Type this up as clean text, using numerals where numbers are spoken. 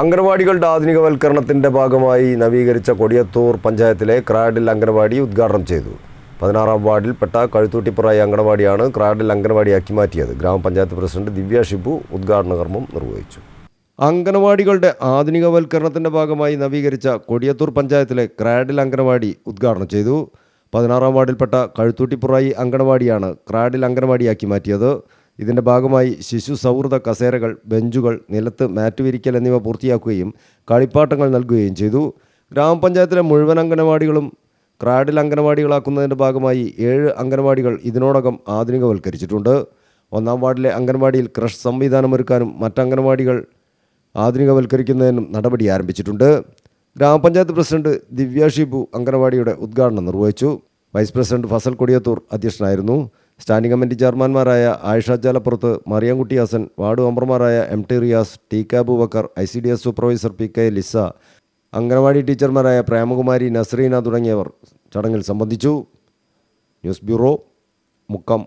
അംഗനവാടികളുടെ ആധുനികവൽക്കരണത്തിന്റെ ഭാഗമായി നവീകരിച്ച കൊടിയത്തൂർ പഞ്ചായത്തിലെ ക്രാഡിൽ അംഗനവാടി ഉദ്ഘാടനം ചെയ്തു. 16-ാം വാർഡിൽപ്പെട്ട കഴുത്തൂട്ടിപ്പുറായി അംഗനവാടിയാണ് ക്രാഡിൽ അംഗനവാടിയാക്കി മാറ്റിയത്. ഗ്രാമപഞ്ചായത്ത് പ്രസിഡന്റ് ദിവ്യ ഷിബു ഉദ്ഘാടന കർമ്മം നിർവഹിച്ചു. അംഗനവാടികളുടെ ആധുനികവൽക്കരണത്തിന്റെ ഭാഗമായി നവീകരിച്ച കൊടിയത്തൂർ പഞ്ചായത്തിലെ ക്രാഡിൽ അംഗനവാടി ഉദ്ഘാടനം ചെയ്തു. 16-ാം വാർഡിൽപ്പെട്ട കഴുത്തൂട്ടിപ്പുറായി അംഗനവാടിയാണ് ക്രാഡിൽ അംഗനവാടിയാക്കി മാറ്റിയത്. ഇതിൻ്റെ ഭാഗമായി ശിശു സൗഹൃദ കസേരകൾ, ബെഞ്ചുകൾ, നിലത്ത് മാറ്റ് വിരിക്കൽ എന്നിവ പൂർത്തിയാക്കുകയും കളിപ്പാട്ടങ്ങൾ നൽകുകയും ചെയ്തു. ഗ്രാമപഞ്ചായത്തിലെ മുഴുവൻ അംഗനവാടികളും ക്രാഡിൽ അംഗനവാടികളാക്കുന്നതിൻ്റെ ഭാഗമായി 7 അംഗനവാടികൾ ഇതിനോടകം ആധുനികവൽക്കരിച്ചിട്ടുണ്ട്. 1-ാം വാർഡിലെ അംഗനവാടിയിൽ ക്രഷ് സംവിധാനമൊരുക്കാനും മറ്റംഗനവാടികൾ ആധുനികവൽക്കരിക്കുന്നതിനും നടപടി ആരംഭിച്ചിട്ടുണ്ട്. ഗ്രാമപഞ്ചായത്ത് പ്രസിഡന്റ് ദിവ്യ ഷിബു അംഗനവാടിയുടെ ഉദ്ഘാടനം നിർവഹിച്ചു. വൈസ് പ്രസിഡന്റ് ഫസൽ കൊടിയത്തൂർ അധ്യക്ഷനായിരുന്നു. സ്റ്റാൻഡിംഗ് കമ്മിറ്റി ചെയർമാൻമാരായ ആയിഷ ചാലപ്പുറത്ത്, മറിയംകുട്ടി ഹസൻ, വാർഡ് മെമ്പർമാരായ MT Riyas, TK Aboobacker, ICDS supervisor PK Lisa, anganwadi ടീച്ചർമാരായ പ്രേമകുമാരി, നസ്രീന തുടങ്ങിയവർ ചടങ്ങിൽ സംബന്ധിച്ചു. News bureau, Mukkam.